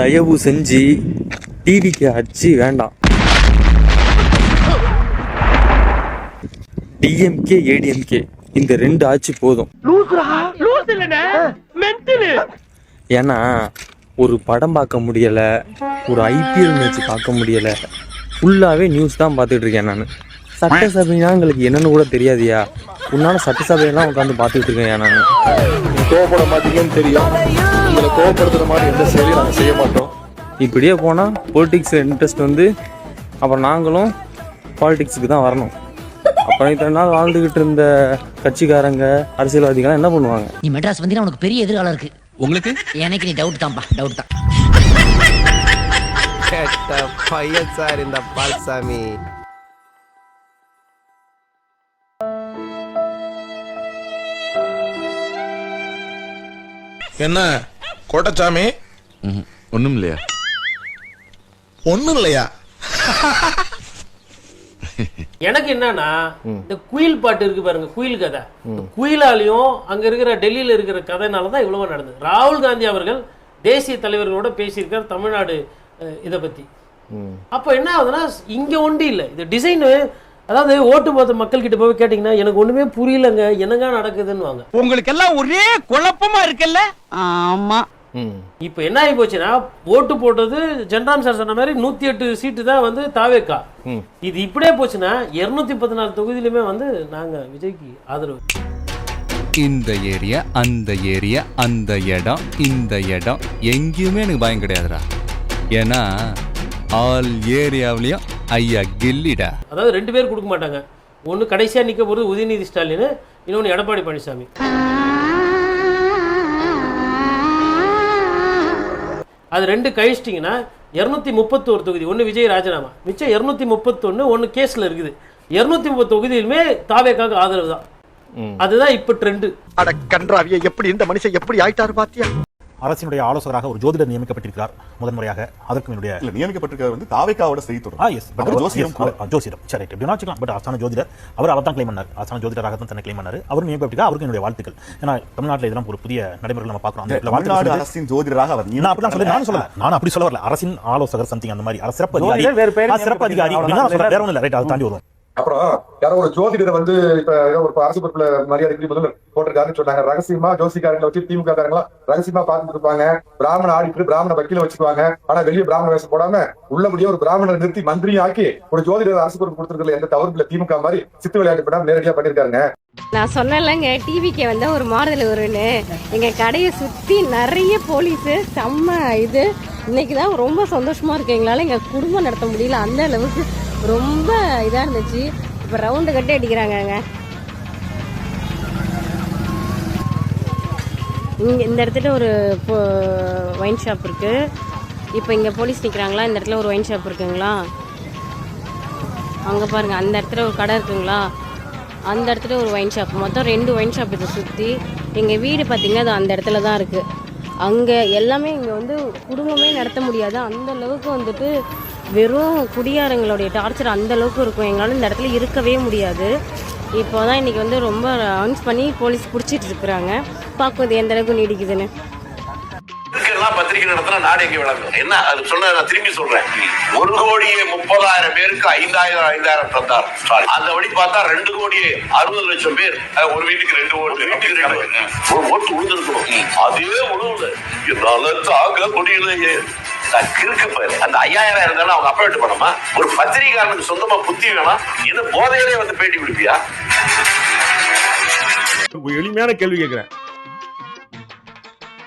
தயவு செஞ்சு டிவிக்கு அச்சு வேண்டாம். டிஎம்கே ஏடிஎம்கே இந்த 2 ஆட்சி போதும். ஏன்னா ஒரு படம் பார்க்க முடியல, ஒரு ஐபிஎல் மேட்ச் பார்க்க முடியல, ஃபுல்லாவே நியூஸ் தான் பார்த்துட்டு இருக்கேன் நான். சட்டசபைனா எங்களுக்கு என்னன்னு கூட தெரியாதியா, உன்னால சட்டசபையெல்லாம் உட்காந்து பார்த்துட்டு இருக்கேன் நான். கோவப்பட மாட்டீங்கன்னு தெரியும், உங்களை கோவப்படுத்துற மாதிரி எந்த செயலையும் நாங்கள் செய்ய மாட்டோம். இப்படியே போனால் பொலிட்டிக்ஸில் இன்ட்ரெஸ்ட் வந்து அப்புறம் நாங்களும் பாலிடிக்ஸுக்கு தான் வரணும். அப்புறம் இத்தனை நாள் வாழ்ந்துக்கிட்டு இருந்த கட்சிக்காரங்க அரசியல்வாதிகள் என்ன பண்ணுவாங்க? நீ மெட்ராஸ் வந்தீங்கன்னா உனக்கு பெரிய எதிர்காலம் இருக்கு. உங்களுக்கு எனக்கு நீ டவுட் தான்ப்பா, டவுட் தான். கேட்ட பையன் சார் இந்த பால்சாமி. என்ன கோட்டச்சாமி? ஒண்ணும் இல்லையா? ஒண்ணும் இல்லையா? எனக்கு என்னன்னா இந்த குயில் பாட்டு இருக்கு பாருங்க, குயில் கதை. குயிலாலையும் அங்க இருக்கிற டெல்லியில இருக்கிற கதைனாலதான் இவ்வளவு நடந்தது. ராகுல் காந்தி அவர்கள் தேசிய தலைவர்களோட பேசியிருக்கார் தமிழ்நாடு இதை பத்தி. அப்ப என்ன ஆகுதுன்னா இங்க ஒண்டி இல்லை, இது டிசைன். அதாவது ஓட்டு போத்த மக்கள் கிட்ட போய் கேட்டீங்கன்னா எனக்கு ஒண்ணுமே புரியலங்க, என்னங்க நடக்குதுன்னு வாங்க. உங்களுக்கு எல்லாம் ஒரே குழப்பமா இருக்குல்ல? ஆமா. இப்ப என்ன ஆகி போச்சுன்னா ஓட்டு போட்டது ஜென்ராம் சார் சொன்ன மாதிரி 108 சீட்டு தான் வந்து தாவேக்கா. இது இப்படியே போச்சுன்னா 214 தொகுதியிலுமே வந்து நாங்க விஜய்க்கு ஆதரவு. இந்த ஏரியா, அந்த ஏரியா, அந்த இடம், இந்த இடம் எங்கேயுமே எனக்கு பயம் கிடையாதுடா. ஏன்னா ஆல் ஏரியாவிலையும் ஐயா கில்லிடா. அதாவது 2 பேர் கொடுக்க மாட்டாங்க. ஒன்று கடைசியாக நிற்க போகிறது உதயநிதி ஸ்டாலின், இன்னொன்று எடப்பாடி பழனிசாமி. அது 2 கழிச்சிட்டிங்கன்னா 231 தொகுதி. ஒன்று விஜய் ராஜினாமா, மிச்சம் 231. ஒன்று கேஸில் இருக்குது. 230 தொகுதியிலுமே தாவேக்காக ஆதரவு தான். அதுதான் இப்போ ட்ரெண்டு. அட கன்றாவிய, எப்படி இந்த மனுஷன் எப்படி ஆயிட்டாரு பாத்தியா? அரசினுடைய ஆலோசகராக ஒரு ஜோதிடர் நியமிக்கப்பட்டிருக்கிறார் முதன்முறையாக. அதற்கு என்னுடைய நியமிக்கப்பட்டிருக்கிறது வந்து தாவேக்காவோட செய்தித்துறை ஜோசிடம். சரி, எப்படி வச்சுக்கலாம். பட் அரசான ஜோதிடர் அவர் தான் கிளைம் பண்ணார். அரசான ஜோதிடராக தான் தன்னை கிளைம் பண்ணார். அவர் நியமிக்கப்பட்டிருக்கார். அவருக்கு என்னுடைய வாழ்த்துக்கள். ஏன்னா தமிழ்நாட்டில் இதெல்லாம் ஒரு புதிய நடைமுறைகள் நம்ம பார்க்கிறோம். அரசின் ஜோதிடராக அவர் நான் அப்படி சொல்ல வரல. அரசின் ஆலோசகர் சம்திங் அந்த மாதிரி சிறப்பு அதிகாரி வேற ஒன்றும் இல்லை. ரைட், அது தாண்டி வரும். அப்புறம் யாரோ ஒரு ஜோதிடரை வந்து இப்ப ஏதோ ஒரு அரசு பொறுப்புல மரியாதைக்கு முதல்வர் போட்டிருக்காருன்னு சொன்னாங்க. ரகசியமா ஜோசிக்காரங்களை வச்சு திமுக காரங்களா ரகசியமா பார்த்துட்டு இருப்பாங்க. பிராமண ஆடிட்டு பிராமண வக்கீல வச்சுக்குவாங்க. ஆனா வெளியே பிராமண வேஷம் போடாம உள்ளபடியே ஒரு பிராமணரை நிறுத்தி மந்திரி ஆக்கி ஒரு ஜோதிடர் அரசு பொறுப்பு கொடுத்துருக்கல எந்த தவறுல திமுக மாதிரி சித்து விளையாட்டு படம் நேரடியா பண்ணிருக்காங்க. நான் சொன்னேன்லங்க டிவிக்கு வந்தா ஒரு மாறுதல் வரும்னு. எங்க கடையை சுத்தி நிறைய போலீஸ் செம்ம இது. இன்னைக்குதான் ரொம்ப சந்தோஷமா இருக்கு. எங்களால எங்க குடும்பம் நடத்த முடியல, அந்த அளவுக்கு ரொம்ப இதா இருந்துச்சு. இப்ப ரவுண்டு கட்டி அடிக்கிறாங்க. இங்க இந்த இடத்துல ஒரு ஒயின் ஷாப் இருக்கு. இப்போ இங்க போலீஸ் நிக்கிறாங்களா? இந்த இடத்துல ஒரு ஒயின் ஷாப் இருக்குங்களா? அங்க பாருங்க, அந்த இடத்துல ஒரு கடை இருக்குங்களா? அந்த இடத்துல ஒரு ஒயின் ஷாப். மொத்தம் 2 ஒயின் ஷாப் இதை சுற்றி. எங்கள் வீடு பார்த்திங்கன்னா அது அந்த இடத்துல தான் இருக்குது. அங்கே எல்லாமே இங்கே வந்து குடும்பமே நடத்த முடியாது. அந்த அளவுக்கு வந்துட்டு வெறும் குடியாரங்களுடைய டார்ச்சர் அந்த அளவுக்கு இருக்கும். எங்களால் இந்த இடத்துல இருக்கவே முடியாது. இப்போ தான் இன்றைக்கி வந்து ரொம்ப அனௌன்ஸ் பண்ணி போலீஸ் பிடிச்சிட்டு இருக்கிறாங்க. பார்க்குறது எந்த அளவுக்கு நீடிக்குதுன்னு. பத்திரிகை நடத்தினா நாடு எங்க விளங்கும்? என்ன அது சொன்ன நான் திரும்பி சொல்றேன். 1,30,00,000 பேருக்கு 5,000 தந்தார் ஸ்டாலின். அந்த வழி பார்த்தா 2,60,00,000 பேர். ஒரு வீட்டுக்கு 2 ஓட்டு, வீட்டுக்கு 2 ஓட்டு உழுந்திருக்கணும். அதே உழுவுல என்னால தாங்க முடியலையே. அந்த 5,000 இருந்தாலும் அவங்க அப்பா விட்டு போனோமா? ஒரு பத்திரிகையாளனுக்கு சொந்தமா புத்தி வேணாம். இது போதையிலே வந்து பேட்டி கொடுப்பியா? எளிமையான கேள்வி கேட்கிறேன்.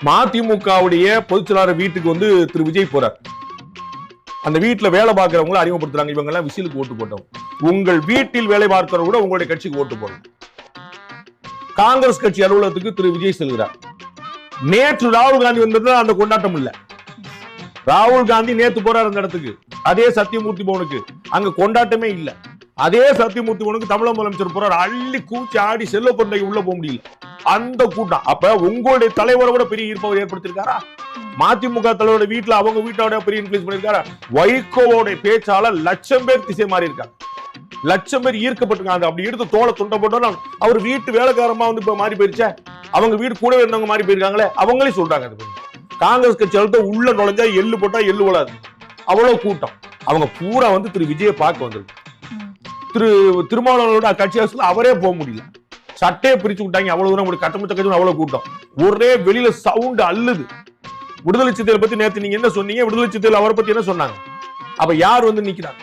மதிமுகவுடைய பொதுச்செயலாளர் வீட்டுக்கு வந்து திரு விஜய் போறார். அந்த வீட்டுல வேலை பார்க்கிறவங்களை அறிமுகப்படுத்துறாங்க. இவங்க எல்லாம் விசிலுக்கு ஓட்டு போட்டோம். உங்கள் வீட்டில் வேலை பார்க்கிறவங்க கூட உங்களுடைய கட்சிக்கு ஓட்டு போடணும். காங்கிரஸ் கட்சி அலுவலகத்துக்கு திரு விஜய் செல்கிறார். நேற்று ராகுல் காந்தி வந்தது அந்த கொண்டாட்டம் இல்ல. ராகுல் காந்தி நேற்று போறார் அந்த இடத்துக்கு. அதே சத்தியமூர்த்தி பவனுக்கு அங்க கொண்டாட்டமே இல்ல. அதே சத்தியமூர்த்தி பவனுக்கு தமிழக முதலமைச்சர் போறார். அள்ளி கூச்சி ஆடி செல்வ பொண்ணைக்கு உள்ள போக முடியல. அந்த கூட்டம். அப்ப உங்களுடைய தலைவரோட பெரிய ஈர்ப்பை ஏற்படுத்திருக்காரா? மதிமுக தலைவரோட வீட்டுல அவங்க வீட்டோட பெரிய இன்ஃப்ளூயன்ஸ் பண்ணிருக்காரா? வைகோவோட பேச்சால 1,00,000 பேர் திசை மாறி இருக்காங்க. 1,00,000 பேர் ஈர்க்கப்பட்டிருக்காங்க. அப்படி எடுத்து தோலை துண்டை போட்டோம்னா அவர் வீட்டு வேலைக்காரமா வந்து இப்ப மாறி போயிருச்சா? அவங்க வீடு கூட இருந்தவங்க மாறி போயிருக்காங்களே, அவங்களே சொல்றாங்க. காங்கிரஸ் கட்சி அழுத்த உள்ள நுழைஞ்சா எள்ளு போட்டா எள்ளு விழாது, அவ்வளவு கூட்டம். அவங்க பூரா வந்து திரு விஜயை பார்க்க வந்திருக்கு. திருமாவளவனோட கட்சி அரசுல அவரே போக முடியல, சட்டையை பிரிச்சு விட்டாங்க. அவ்வளவு தூரம் கட்டமட்ட கட்சி அவ்வளவு கூட்டம், ஒரே வெளியில சவுண்ட் அள்ளுது. விடுதலை சிறுத்தைகளை பத்தி நேத்து நீங்க என்ன சொன்னீங்க? விடுதலை சிறுத்தைகள் அவரை பத்தி என்ன சொன்னாங்க? அப்ப யார் வந்து நிக்கிறாங்க?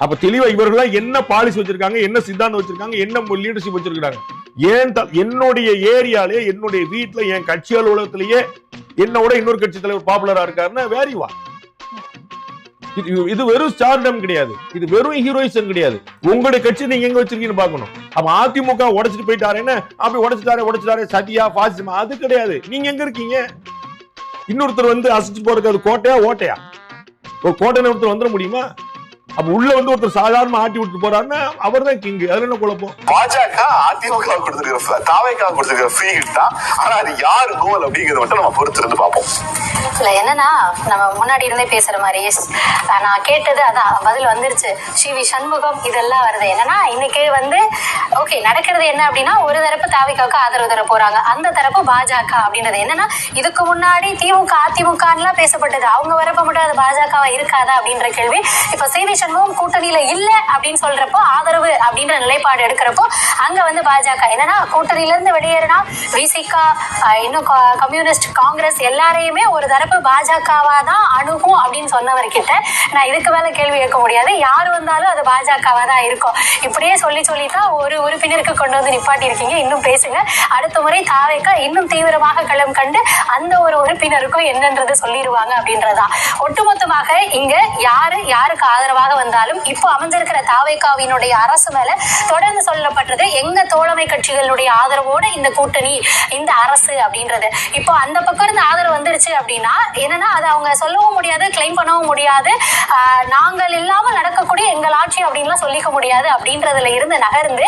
அப்ப தெளிவா இவர்கள் என்ன பாலிசி வச்சிருக்காங்க, என்ன சித்தாந்தம் வச்சிருக்காங்க, என்ன லீடர்ஷிப் வச்சிருக்காங்க? ஏன் என்னுடைய ஏரியாலே, என்னுடைய வீட்டுல, என் கட்சி அலுவலகத்திலேயே என்னோட இன்னொரு கட்சி தலைவர் பாப்புலரா இருக்காருன்னா வேறிவா. இது வெறும் ஸ்டார்டம் கிடையாது, இது வெறும் ஹீரோயிசம் கிடையாது. உங்களுடைய கட்சி நீங்க எங்க வச்சிருக்கீங்கன்னு பாக்கணும். அப்ப அதிமுக உடைச்சிட்டு போயிட்டாருன்னு அப்படி உடைச்சிட்டாரு சதியா பாசிசமா, அது கிடையாது. நீங்க எங்க இருக்கீங்க? இன்னொருத்தர் வந்து அசைச்சு போறதுக்கு அது கோட்டையா ஓட்டையா? ஒரு கோட்டை ஒருத்தர் வந்துட முடியுமா? அப்ப உள்ள வந்து ஒருத்தர் சாதாரண ஆட்டி விட்டு போறாருன்னா அவர் தான் கிங். அதுல என்ன குழப்பம்? பாஜக அதிமுக கொடுத்துருக்கிற தாவேக்கா கொடுத்துருக்கிற ஃப்ரீ ஹிட் தான். ஆனா அது யாரு கோல் அப்படிங்கறத மட்டும் நம்ம பொறுத்து இருந்து பார்ப்போம். இல்ல என்னன்னா, நம்ம முன்னாடி இருந்தே பேசுற மாதிரி நான் கேட்டது அதான் பதில் வந்துருச்சு. சிவி சண்முகம் இதெல்லாம் வருது. என்னன்னா இன்னைக்கு வந்து ஓகே நடக்கிறது என்ன அப்படின்னா, ஒரு தரப்பு தாவேக்காவுக்கு ஆதரவு தர போறாங்க, அந்த தரப்பு பாஜக அப்படின்றது. என்னன்னா இதுக்கு முன்னாடி திமுக அதிமுக எல்லாம் பேசப்பட்டது, அவங்க வரப்ப மட்டும் அது பாஜகவா இருக்காதா அப்படின்ற கேள்வி. இப்ப சிவி சண்முகம் கூட்டணியில இல்ல அப்படின்னு சொல்றப்போ, ஆதரவு அப்படின்ற நிலைப்பாடு எடுக்கிறப்போ அங்க வந்து பாஜக என்னன்னா கூட்டணியில இருந்து வெளியேறினா விசிகா இன்னும் கம்யூனிஸ்ட் காங்கிரஸ் எல்லாரையுமே ஒரு தரப்பு பாஜகவா தான் அணுகும் அப்படின்னு சொன்னவர்கிட்ட நான் இதுக்கு மேல கேள்வி கேட்க முடியாது. யாரு வந்தாலும் அது பாஜகவா தான் இருக்கும். இப்படியே சொல்லித்தான் ஒரு உறுப்பினருக்கு கொண்டு வந்து நிப்பாட்டி இருக்கீங்க. இன்னும் பேசுங்க. அடுத்த முறை தாவேக்கா இன்னும் தீவிரமாக களம் கண்டு அந்த ஒரு உறுப்பினருக்கும் என்னன்றது சொல்லிடுவாங்க அப்படின்றதா. ஒட்டுமொத்தமாக இங்க யாருக்கு ஆதரவாக வந்தாலும் இப்போ அமைஞ்சிருக்கிற தாவேக்காவினுடைய அரசு மேல தொடர்ந்து சொல்லப்பட்டது எங்க தோழமை கட்சிகளுடைய ஆதரவோட இந்த கூட்டணி இந்த அரசு அப்படின்றது. இப்போ அந்த பக்கம் இருந்து ஆதரவு வந்துருச்சு அப்படின்னா என்னன்னா அது அவங்க சொல்லவும் முடியாது, கிளைம் பண்ணவும் முடியாது. நாங்கள் இல்லாமல் நடக்கக்கூடிய எங்கள் ஆட்சி அப்படின்லாம் சொல்லிக்க முடியாது அப்படின்றதுல இருந்து நகர்ந்து,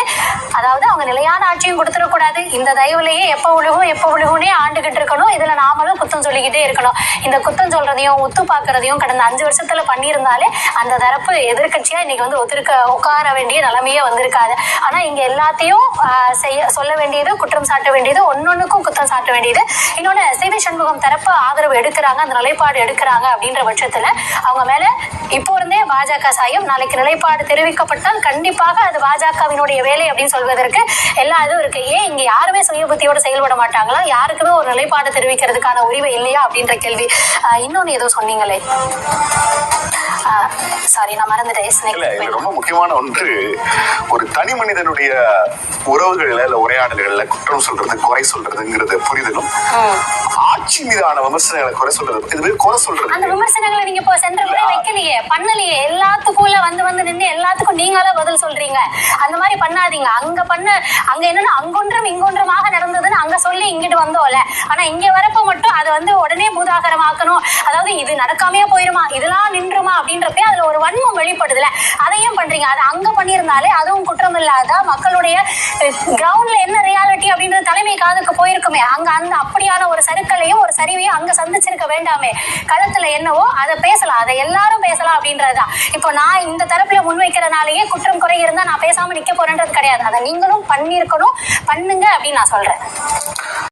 அதாவது அவங்க நிலையான ஆட்சியும் கொடுத்துடக்கூடாது, இந்த தயவுலையே எப்ப விழுகும்னே ஆண்டுகிட்டு இருக்கணும், இதுல நாமளும் குத்தம் சொல்லிக்கிட்டே இருக்கணும். இந்த குத்தம் சொல்றதையும் உத்து பாக்குறதையும் கடந்த 5 வருஷத்துல பண்ணியிருந்தாலே அந்த தரப்பு எதிர்கட்சியா இன்னைக்கு வந்து உட்கார வேண்டிய நிலைமையே வந்திருக்காது. ஆனா இங்க எல்லாத்தையும் சொல்ல வேண்டியது, குற்றம் சாட்ட வேண்டியது, ஒன்னொன்னுக்கும் குற்றம் சாட்ட வேண்டியது. இன்னொன்னு சிவி சண்முகம் தரப்பு ஆதரவு எடுக்கிறாங்க, அந்த நிலைப்பாடு எடுக்கிறாங்க அப்படின்ற பட்சத்துல அவங்க மேல இப்போ இருந்தே பாஜக சாயம். நாளைக்கு நிலைப்பாடு தெரிவிக்கப்பட்டால் கண்டிப்பாக அது பாஜகவினுடைய வேலை அப்படின்னு சொல்வதற்கு எல்லா இதுவும் இருக்கு. ஏன் இங்க யாருமே சுய புத்தியோட செயல்பட மாட்டாங்களா? யாருக்குமே ஒரு நிலைப்பாடு தெரிவிக்கிறதுக்கான உரிமை இல்லையா அப்படின்ற கேள்வி. இன்னொன்னு ஏதோ சொன்னீங்களே, சாரி நான் மறந்துட்டேன். ரொம்ப முக்கியமான ஒன்று, ஒரு தனி மனிதனுடைய உறவுகள்ல இல்ல உரையாடல்கள்ல குற்றம் சொல்றது, குறை சொல்றதுங்கிறது புரிதலும், ஆட்சி மீதான விமர்சனங்களை குறை சொல்றது, இது குறை சொல்றது. அந்த விமர்சனங்களை நீங்க இப்போ சென்ற முறை வைக்கலையே, பண்ணலையே. எல்லாத்துக்குள்ள வந்து நின்று எல்லாத்துக்கும் நீங்களா பதில் சொல்றீங்க. அந்த மாதிரி பண்ணாதீங்க. அங்க என்னன்னா அங்கொன்றும் இங்கொன்றுமாக நடந்ததுன்னு அங்க சொல்லி இங்கிட்டு வந்தோம்ல. ஆனா இங்க வரப்ப மட்டும் அதை வந்து உடனே பூதாகரமாக்கணும். அதாவது இது நடக்காமையே போயிருமா, இதெல்லாம் நின்றுமா அப்படின்றப்ப அதுல ஒரு வன்மம் வெளிப்படுதுல, அதையும் பண்றீங்க. அது அங்க பண்ணியிருந்தாலே அதுவும் குற்றம் இல்லாத மக்களுடைய கிரவுண்ட்ல என்ன ரியாலிட்டி அப்படின்றது தலைமை காதுக்கு போயிருக்குமே. அங்க அந்த அப்படியான ஒரு சருக்களையும் ஒரு சரிவையும் அங்க சந்திச்சிருக்க வேண்டாமே. களத்துல என்னவோ அதை பேசலாம், அதை எல்லாரும் பேசலாம் அப்படின்றதுதான். இப்போ நான் இந்த தரப்புல முன்வைக்கிறனாலேயே குற்றம் குறை இருந்தா நான் பேசாம நிக்க போறேன்றது கிடையாது. அதை நீங்களும் பண்ணிருக்கணும், பண்ணுங்க அப்படின்னு நான் சொல்றேன்.